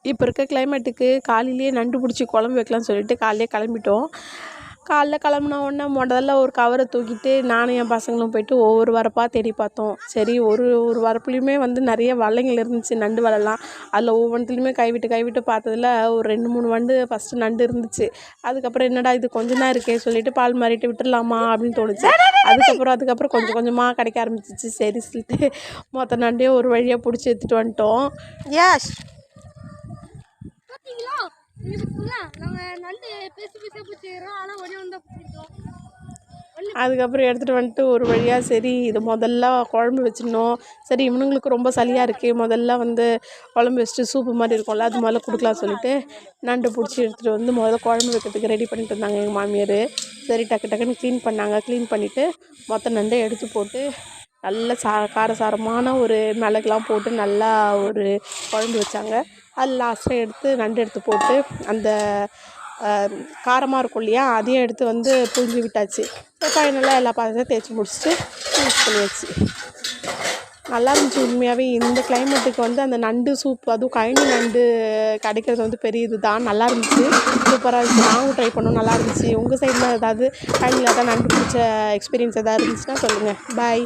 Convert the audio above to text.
இப்போ இருக்க கிளைமேட்டுக்கு காலையிலேயே நண்டு பிடிச்சி குழம்பு வைக்கலாம்னு சொல்லிட்டு காலையிலே கிளம்பிட்டோம். காலைல கிளம்புன உடனே முதல்ல ஒரு கவரை தூக்கிட்டு நானும் என் பசங்களும் போயிட்டு ஒவ்வொரு வரப்பாக தேடி பார்த்தோம். சரி ஒரு ஒரு வரப்புலையுமே வந்து நிறைய வலைங்கள் இருந்துச்சு, நண்டு வலைலாம். அதில் ஒவ்வொன்றுத்துலையுமே கைவிட்டு பார்த்ததுல ஒரு 2-3 வண்டு ஃபஸ்ட்டு நண்டு இருந்துச்சு. அதுக்கப்புறம் என்னடா இது கொஞ்சம் தான் இருக்கே சொல்லிட்டு பால் மாறிட்டு விட்டுடலாமா அப்படின்னு தோணுச்சு. அதுக்கப்புறம் கொஞ்சம் கொஞ்சமாக கிடைக்க ஆரம்பிச்சிச்சு. சரி சொல்லிட்டு மொத்த நண்டையும் ஒரு வழியாக பிடிச்சி எடுத்துகிட்டு வந்துட்டோம். எஸ் அதுக்கப்புறம் எடுத்துகிட்டு வந்துட்டு ஒரு வழியாக சரி இது முதல்ல குழம்பு வச்சிடணும். சரி இவனுங்களுக்கு ரொம்ப சளியாக இருக்குது, முதல்ல வந்து குழம்பு வச்சுட்டு சூப்பு மாதிரி இருக்கும்ல அது முதல்ல கொடுக்கலாம் சொல்லிட்டு நண்டு பிடிச்சி எடுத்துகிட்டு வந்து முதல்ல குழம்பு வைக்கிறதுக்கு ரெடி பண்ணிட்டு இருந்தாங்க எங்கள் மாமியார். சரி டக்குன்னு க்ளீன் பண்ணாங்க. க்ளீன் பண்ணிவிட்டு மொத்த நண்டை எடுத்து போட்டு நல்ல காரசாரமான ஒரு மிளகுலாம் போட்டு நல்லா ஒரு குழம்பு வச்சாங்க. அது லாஸ்ட்டாக எடுத்து நண்டு எடுத்து போட்டு அந்த காரமாக இருக்கும் இல்லையா, அதையும் எடுத்து வந்து புழிஞ்சு விட்டாச்சு. ஃபைனலாக எல்லா பாத்திரத்தையும் தேய்ச்சி முடிச்சுட்டு யூஸ் பண்ணியாச்சு. நல்லா இருந்துச்சு உண்மையாகவே. இந்த கிளைமேட்டுக்கு வந்து அந்த நண்டு சூப், அதுவும் கழனி நண்டு கிடைக்கிறது வந்து பெரிய இது தான். நல்லா இருந்துச்சு, சூப்பராக இருந்துச்சு. நாங்களும் ட்ரை பண்ணோம், நல்லா இருந்துச்சு. உங்கள் சைடில் ஏதாவது கழனியில் ஏதாவது நண்டு பிடிச்ச எக்ஸ்பீரியன்ஸ் எதாவது இருந்துச்சுன்னா சொல்லுங்கள். பாய்.